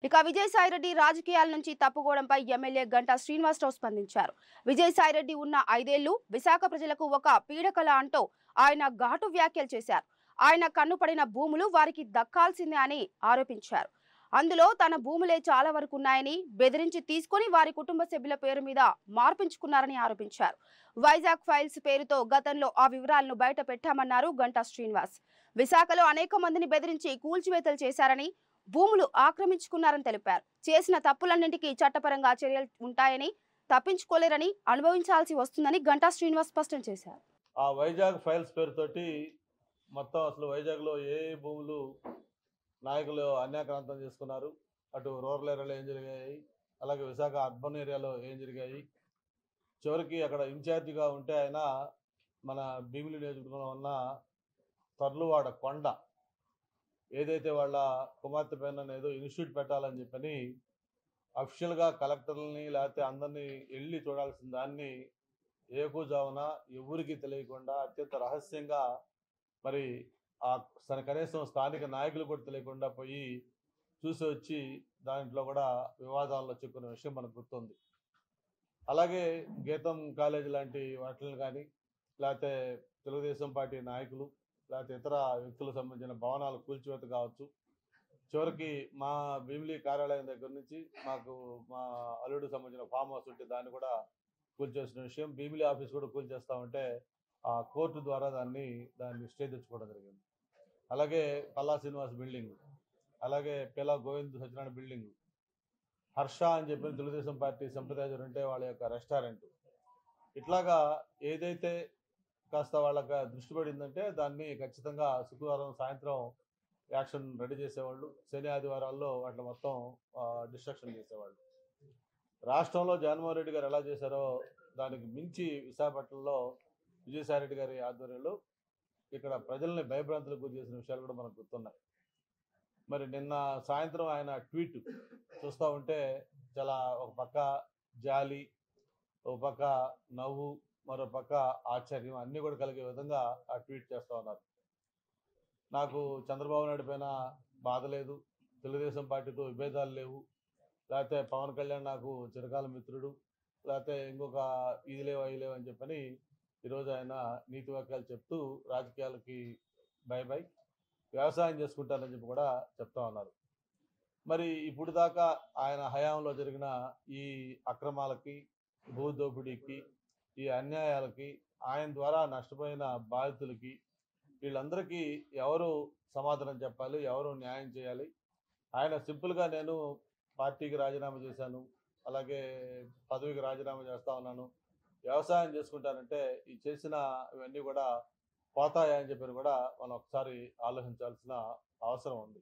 ఇక విజయసాయిరెడ్డి రాజకీయాల నుంచి తప్పుకోవడంపై ఎమ్మెల్యే గంటా శ్రీనివాసరావు స్పందించారు. విజయసాయిరెడ్డి ఉన్న 5 ఏళ్లు విశాఖ ప్రజలకు ఒక పీడకల అంటూ ఆయన ఘాటు వ్యాఖ్యలు చేశారు. ఆయన కన్నుపడిన భూములు వారికి దక్కాల్సిందే అని ఆరోపించారు. అందులో తన భూములే చాలా వరకు ఉన్నాయని, బెదిరించి తీసుకొని వారి కుటుంబ సభ్యుల పేరు మీద మార్పించుకున్నారని ఆరోపించారు. వైజాగ్ ఫైల్స్ పేరుతో గతంలో ఆ వివరాలను బయట పెట్టామన్నారు గంటా శ్రీనివాస్. విశాఖలో అనేక మందిని బెదిరించి కూల్చివేతలు చేశారని, భూములు ఆక్రమించుకున్నారని తెలిపారు. చేసిన తప్పులన్నింటికీ చట్టపరంగా చర్యలు ఉంటాయని, తప్పించుకోలేరని, అనుభవించాల్సి వస్తుందని గంటా శ్రీనివాస్ స్పష్టం చేశారు. ఆ వైజాగ్ ఫైల్స్ పేరుతోటి మొత్తం అసలు వైజాగ్లో ఏ భూములు నాయకులు అన్యాక్రాంతం చేసుకున్నారు, అటు రూరల్ ఏరియాలో ఏం జరిగాయి, అలాగే విశాఖ అర్బన్ ఏరియాలో ఏం జరిగాయి, చివరికి అక్కడ ఇన్ఛార్జిగా ఉంటే ఆయన మన భీమిలి నియోజకవర్గంలో ఉన్న తర్లువాడ కొండ ఏదైతే వాళ్ళ కుమార్తె పైన ఏదో ఇన్స్టిట్యూట్ పెట్టాలని చెప్పని అఫిషియల్గా కలెక్టర్లని లేకపోతే అందరినీ వెళ్ళి చూడాల్సిన దాన్ని ఏకూజామున ఎవరికి తెలియకుండా అత్యంత రహస్యంగా మరి ఆ కనీసం స్థానిక నాయకులు కూడా తెలియకుండా పోయి చూసి వచ్చి దాంట్లో కూడా వివాదాల్లో చిక్కున్న విషయం మనకు గుర్తుంది. అలాగే గీతం కాలేజీ లాంటి వాటిని కానీ లేకపోతే తెలుగుదేశం పార్టీ నాయకులు లేకపోతే ఇతర వ్యక్తులకు సంబంధించిన భవనాలు కూల్చివేత కావచ్చు, చివరికి మా భీమిలి కార్యాలయం దగ్గర నుంచి మాకు మా అల్లుడికి సంబంధించిన ఫామ్ హౌస్ ఉంటే దాన్ని కూడా కూల్చేసిన విషయం, భీమిలి ఆఫీస్ కూడా కూల్చేస్తా ఉంటే ఆ కోర్టు ద్వారా దాన్ని స్టే తెచ్చుకోవడం జరిగింది. అలాగే పల్లా శ్రీనివాస్ బిల్డింగ్, అలాగే పిల్ల గోవింద్ సత్యనారాయణ బిల్డింగ్, హర్ష అని చెప్పిన తెలుగుదేశం పార్టీ సంప్రదాయం ఉంటే వాళ్ళ యొక్క రెస్టారెంట్, ఇట్లాగా ఏదైతే కాస్త వాళ్ళకి దృష్టి పడిందంటే దాన్ని ఖచ్చితంగా శుక్రవారం సాయంత్రం యాక్షన్ రెడీ చేసేవాళ్ళు, శని ఆదివారాల్లో వాటిని మొత్తం డిస్ట్రక్షన్ చేసేవాళ్ళు. రాష్ట్రంలో జగన్మోహన్ రెడ్డి గారు ఎలా చేశారో దానికి మించి విశాఖపట్నంలో విజయసాయిరెడ్డి గారి ఆధ్వర్యంలో ఇక్కడ ప్రజల్ని భయభ్రాంతులకు గురి చేసిన విషయాలు కూడా మనకు గుర్తున్నాయి. మరి నిన్న సాయంత్రం ఆయన ట్వీట్ చూస్తూ ఉంటే చాలా ఒక పక్క జాలి, ఒక పక్క నవ్వు, మరో పక్క ఆశ్చర్యం అన్నీ కూడా కలిగే విధంగా ఆ ట్వీట్ చేస్తూ ఉన్నారు. నాకు చంద్రబాబు నాయుడు పైన బాధ లేదు, తెలుగుదేశం పార్టీతో విభేదాలు లేవు, లేకపోతే పవన్ కళ్యాణ్ నాకు చిరకాల మిత్రుడు, లేకపోతే ఇంకొక ఇది లేవు అవి లేవు అని చెప్పని ఈరోజు ఆయన నీతి వాక్యాలు చెప్తూ రాజకీయాలకి బై బై, వ్యవసాయం చేసుకుంటారని చెప్పి కూడా చెప్తా ఉన్నారు. మరి ఇప్పుడు దాకా ఆయన హయాంలో జరిగిన ఈ అక్రమాలకి, భూదోపిడీకి, ఈ అన్యాయాలకి, ఆయన ద్వారా నష్టపోయిన బాధితులకి వీళ్ళందరికీ ఎవరు సమాధానం చెప్పాలి, ఎవరు న్యాయం చేయాలి? ఆయన సింపుల్గా నేను పార్టీకి రాజీనామా చేశాను, అలాగే పదవికి రాజీనామా చేస్తా ఉన్నాను, వ్యవసాయం చేసుకుంటానంటే ఈ చేసిన ఇవన్నీ కూడా పోతాయా అని చెప్పి కూడా మనం ఒకసారి ఆలోచించాల్సిన అవసరం ఉంది.